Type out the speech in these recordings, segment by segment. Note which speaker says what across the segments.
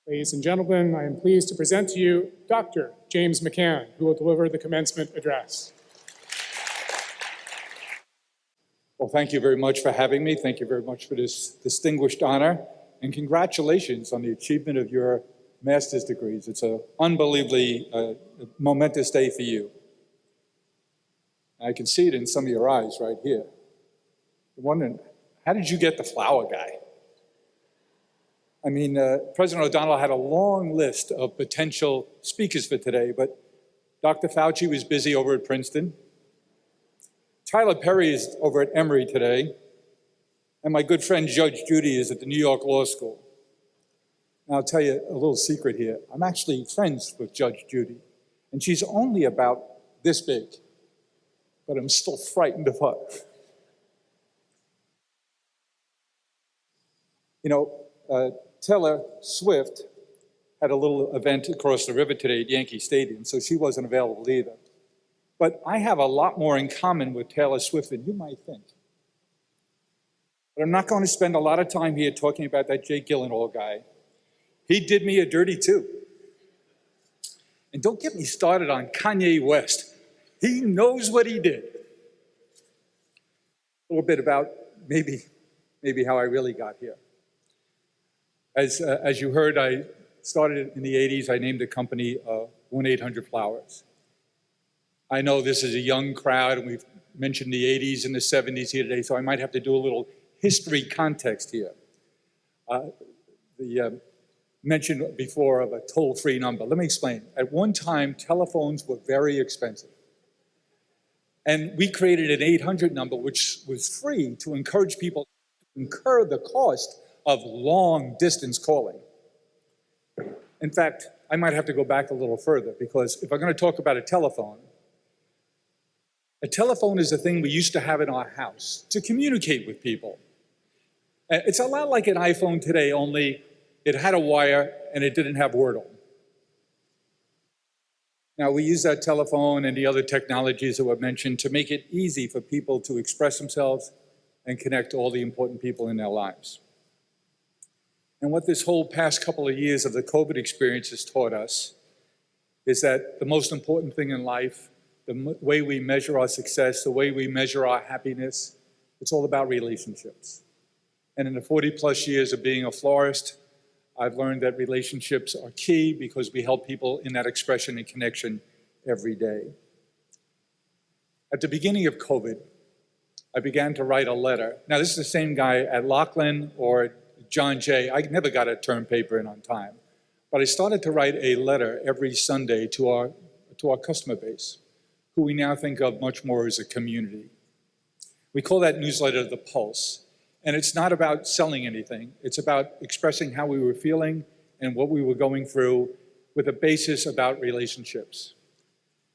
Speaker 1: Ladies and gentlemen, I am pleased to present to you Dr. James McCann, who will deliver the commencement address.
Speaker 2: Well, thank you very much for having me. Thank you very much for this distinguished honor, and congratulations on the achievement of your master's degrees. It's an unbelievably momentous day for you. I can see it in some of your eyes right here. You're wondering, how did you get the flower guy? I mean, President O'Donnell had a long list of potential speakers for today, but Dr. Fauci was busy over at Princeton. Tyler Perry is over at Emory today, and my good friend Judge Judy is at the New York Law School. Now, I'll tell you a little secret here. I'm actually friends with Judge Judy, and she's only about this big, but I'm still frightened of her. You know, Taylor Swift had a little event across the river today at Yankee Stadium, so she wasn't available either. But I have a lot more in common with Taylor Swift than you might think. But I'm not going to spend a lot of time here talking about that Jake Gyllenhaal guy. He did me a dirty too. And don't get me started on Kanye West. He knows what he did. A little bit about maybe how I really got here. As you heard, I started in the 80s. I named a company 1-800-Flowers. I know this is a young crowd, and we've mentioned the 80s and the 70s here today, so I might have to do a little history context here. The mention before of a toll-free number. Let me explain. At one time, telephones were very expensive. And we created an 800 number, which was free to encourage people to incur the cost of long-distance calling. In fact, I might have to go back a little further, because if I'm going to talk about a telephone is a thing we used to have in our house to communicate with people. It's a lot like an iPhone today, only it had a wire and it didn't have Wordle. Now, we use that telephone and the other technologies that were mentioned to make it easy for people to express themselves and connect all the important people in their lives. And what this whole past couple of years of the COVID experience has taught us is that the most important thing in life, the way we measure our success, the way we measure our happiness, it's all about relationships. And in the 40-plus years of being a florist, I've learned that relationships are key because we help people in that expression and connection every day. At the beginning of COVID, I began to write a letter. Now, this is the same guy at Lachlan or John Jay. I never got a term paper in on time. But I started to write a letter every Sunday to our customer base, who we now think of much more as a community. We call that newsletter The Pulse. And it's not about selling anything. It's about expressing how we were feeling and what we were going through with a basis about relationships.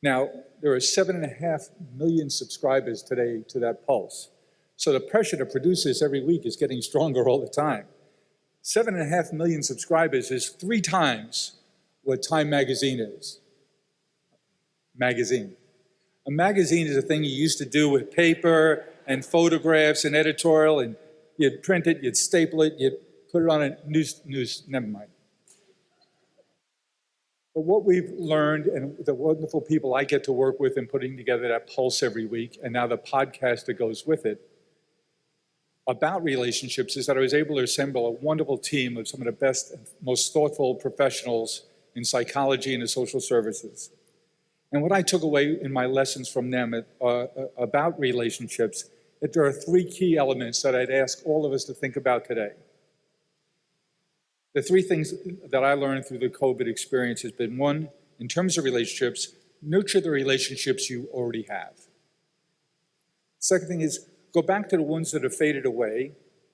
Speaker 2: Now, there are 7.5 million subscribers today to that Pulse. So the pressure to produce this every week is getting stronger all the time. 7.5 million subscribers is 3 times what Time Magazine is. Magazine. A magazine is a thing you used to do with paper and photographs and editorial, and you'd print it, you'd staple it, you'd put it on a news, never mind. But what we've learned, and the wonderful people I get to work with in putting together that Pulse every week, and now the podcast that goes with it, about relationships, is that I was able to assemble a wonderful team of some of the best and most thoughtful professionals in psychology and the social services. And what I took away in my lessons from them about relationships, that there are 3 key elements that I'd ask all of us to think about today. The 3 things that I learned through the COVID experience has been, 1, in terms of relationships, nurture the relationships you already have. Second thing is, go back to the ones that have faded away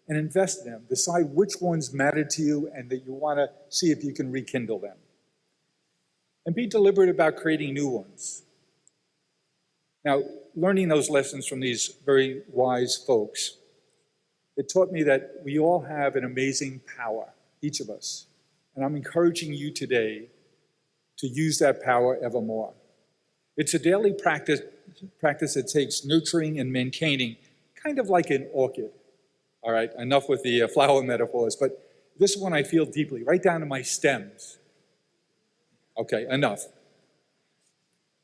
Speaker 2: and invest in them. Decide which ones matter to you and that you want to see if you can rekindle them. And be deliberate about creating new ones. Now, learning those lessons from these very wise folks, it taught me that we all have an amazing power, each of us. And I'm encouraging you today to use that power ever more. It's a daily practice that takes nurturing and maintaining, kind of like an orchid. All right, enough with the flower metaphors, but This one I feel deeply, right down to my stems. Okay, enough.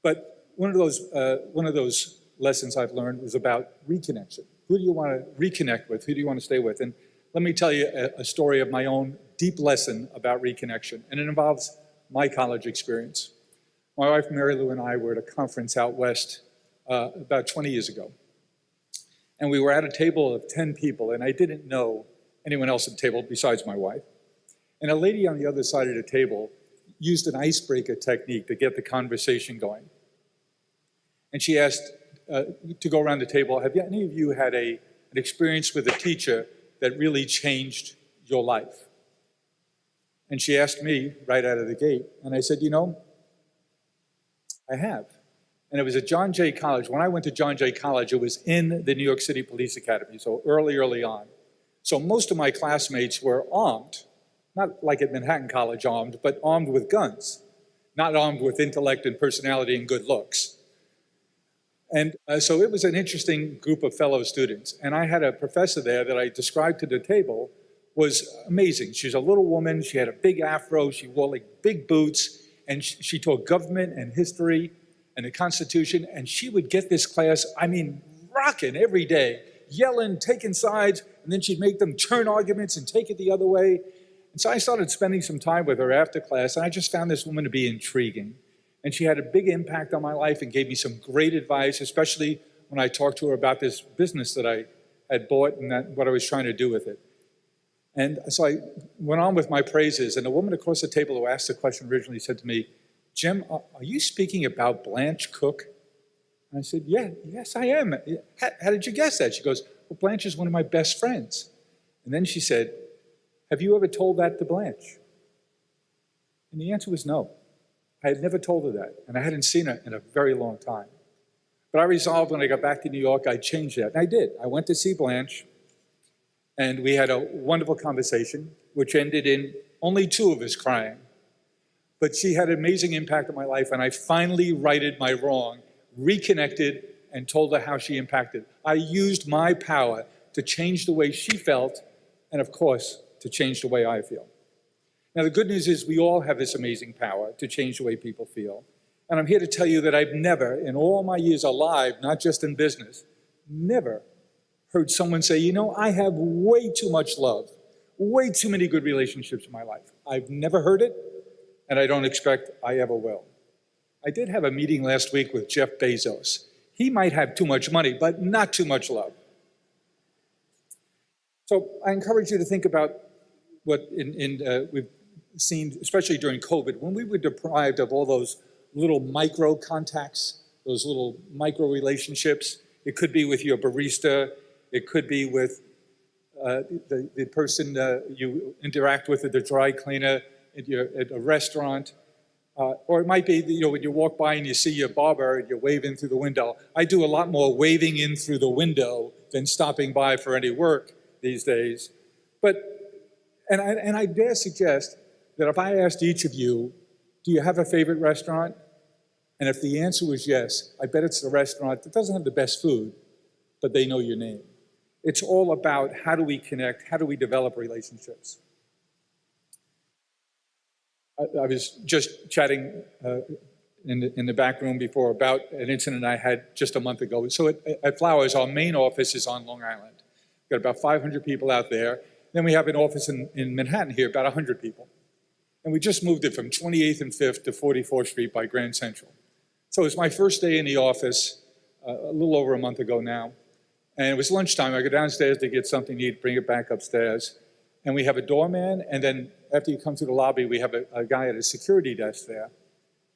Speaker 2: But one of those lessons I've learned was about reconnection. Who do you want to reconnect with? Who do you want to stay with? And let me tell you a story of my own deep lesson about reconnection, and it involves my college experience. My wife, Mary Lou, and I were at a conference out west about 20 years ago. And we were at a table of 10 people, and I didn't know anyone else at the table besides my wife. And a lady on the other side of the table used an icebreaker technique to get the conversation going. And she asked to go around the table, have any of you had an experience with a teacher that really changed your life? And she asked me right out of the gate, and I said, you know, I have. And it was at John Jay College. When I went to John Jay College, it was in the New York City Police Academy, so early on. So most of my classmates were armed, not like at Manhattan College armed, but armed with guns, not armed with intellect and personality and good looks. And so it was an interesting group of fellow students. And I had a professor there that I described to the table was amazing. She's a little woman, she had a big afro, she wore like big boots, and she taught government and history and the Constitution, and she would get this class, I mean, rocking every day, yelling, taking sides, and then she'd make them turn arguments and take it the other way. And so I started spending some time with her after class, and I just found this woman to be intriguing. And she had a big impact on my life and gave me some great advice, especially when I talked to her about this business that I had bought and what I was trying to do with it. And so I went on with my praises, and the woman across the table who asked the question originally said to me, Jim, are you speaking about Blanche Cook? And I said, yes, I am. How did you guess that? She goes, well, Blanche is one of my best friends. And then she said, have you ever told that to Blanche? And the answer was no. I had never told her that, and I hadn't seen her in a very long time. But I resolved when I got back to New York, I'd change that, and I did. I went to see Blanche, and we had a wonderful conversation, which ended in only two of us crying. But she had an amazing impact on my life, and I finally righted my wrong, reconnected, and told her how she impacted. I used my power to change the way she felt, and of course, to change the way I feel. Now, the good news is we all have this amazing power to change the way people feel. And I'm here to tell you that I've never, in all my years alive, not just in business, never heard someone say, you know, I have way too much love, way too many good relationships in my life. I've never heard it, and I don't expect I ever will. I did have a meeting last week with Jeff Bezos. He might have too much money, but not too much love. So I encourage you to think about what we've seen, especially during COVID, when we were deprived of all those little micro contacts, those little micro relationships. It could be with your barista, it could be with the person you interact with at the dry cleaner, at a restaurant, or it might be, you know, when you walk by and you see your barber and you wave in through the window. I do a lot more waving in through the window than stopping by for any work these days. And I dare suggest that if I asked each of you, do you have a favorite restaurant? And if the answer was yes, I bet it's the restaurant that doesn't have the best food, but they know your name. It's all about how do we connect, how do we develop relationships. I was just chatting in the back room before about an incident I had just a month ago. So at Flowers, our main office is on Long Island. We've got about 500 people out there. Then we have an office in Manhattan here, about 100 people. And we just moved it from 28th and 5th to 44th Street by Grand Central. So it was my first day in the office a little over a month ago now. And it was lunchtime. I go downstairs to get something to eat, bring it back upstairs. And we have a doorman, and then after you come through the lobby, we have a guy at a security desk there.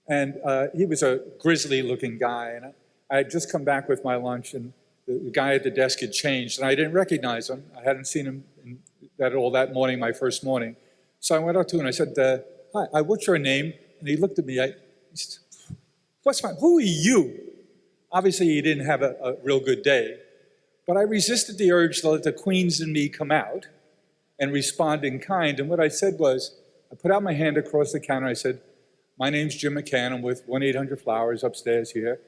Speaker 2: And he was a grizzly-looking guy, and I had just come back with my lunch, and the guy at the desk had changed, and I didn't recognize him. I hadn't seen him that morning, my first morning. So I went up to him and I said, hi, what's your name? And he looked at me, he said, who are you? Obviously, he didn't have a real good day, but I resisted the urge to let the Queens in me come out and respond in kind. And what I said was, I put out my hand across the counter. I said, my name's Jim McCann. I'm with 1-800-Flowers upstairs here.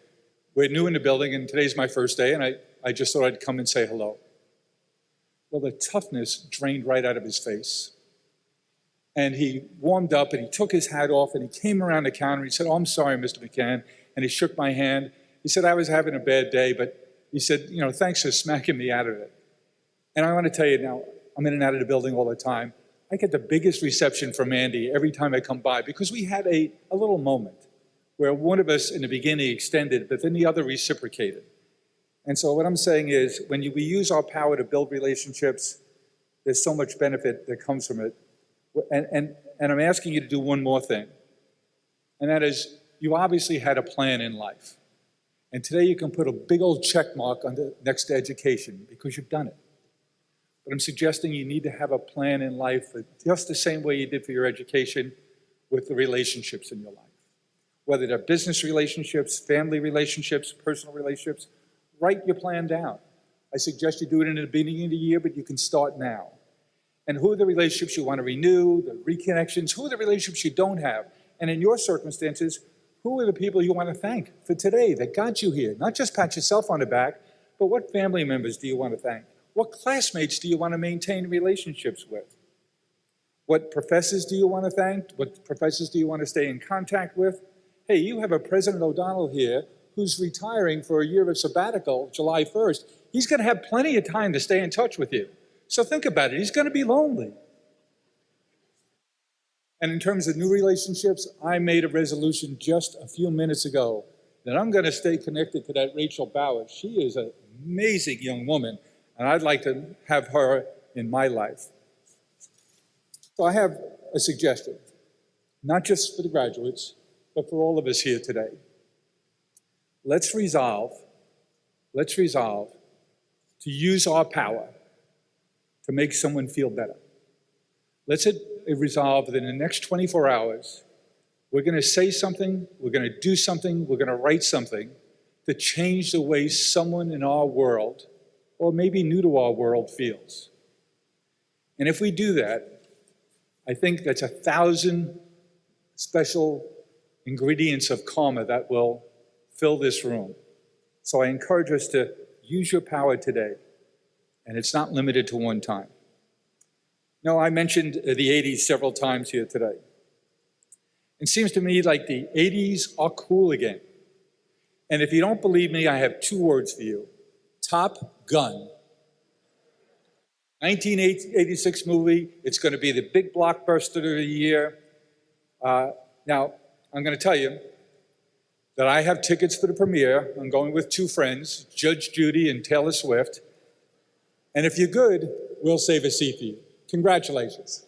Speaker 2: We're new in the building, and today's my first day, and I just thought I'd come and say hello. Well, the toughness drained right out of his face. And he warmed up and he took his hat off and he came around the counter and he said, "Oh, I'm sorry, Mr. McCann." And he shook my hand. He said, "I was having a bad day," but he said, "Thanks for smacking me out of it." And I want to tell you now, I'm in and out of the building all the time. I get the biggest reception from Andy every time I come by because we had a little moment where one of us in the beginning extended, but then the other reciprocated. And so what I'm saying is, when we use our power to build relationships, there's so much benefit that comes from it. And I'm asking you to do one more thing, and that is, you obviously had a plan in life. And today you can put a big old check mark on the next to education because you've done it. But I'm suggesting you need to have a plan in life just the same way you did for your education with the relationships in your life. Whether they're business relationships, family relationships, personal relationships, write your plan down. I suggest you do it in the beginning of the year, but you can start now. And who are the relationships you want to renew, the reconnections, who are the relationships you don't have? And in your circumstances, who are the people you want to thank for today that got you here? Not just pat yourself on the back, but what family members do you want to thank? What classmates do you want to maintain relationships with? What professors do you want to thank? What professors do you want to stay in contact with? Hey, you have a President O'Donnell here who's retiring for a year of sabbatical, July 1st. He's going to have plenty of time to stay in touch with you. So think about it. He's going to be lonely. And in terms of new relationships, I made a resolution just a few minutes ago that I'm going to stay connected to that Rachel Bauer. She is an amazing young woman, and I'd like to have her in my life. So I have a suggestion, not just for the graduates, but for all of us here today. Let's resolve to use our power to make someone feel better. Let's resolve that in the next 24 hours, we're going to say something, we're going to do something, we're going to write something to change the way someone in our world, or maybe new to our world, feels. And if we do that, I think that's 1,000 special ingredients of karma that will fill this room. So I encourage us to use your power today, and it's not limited to one time. Now, I mentioned the 80s several times here today. It seems to me like the 80s are cool again. And if you don't believe me, I have 2 words for you. Top Gun. 1986 movie. It's going to be the big blockbuster of the year. Now, I'm going to tell you that I have tickets for the premiere. I'm going with 2 friends, Judge Judy and Taylor Swift. And if you're good, we'll save a seat for you. Congratulations.